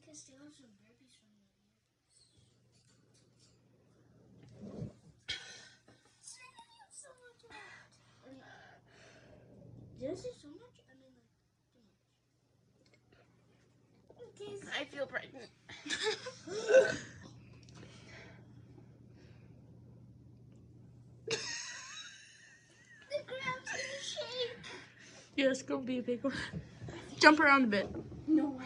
can steal some burpees from them. So much did I say so much? I mean, like, too much. I feel pregnant. The ground's gonna shake. Yeah, it's gonna be a big one. Jump around a bit. No, I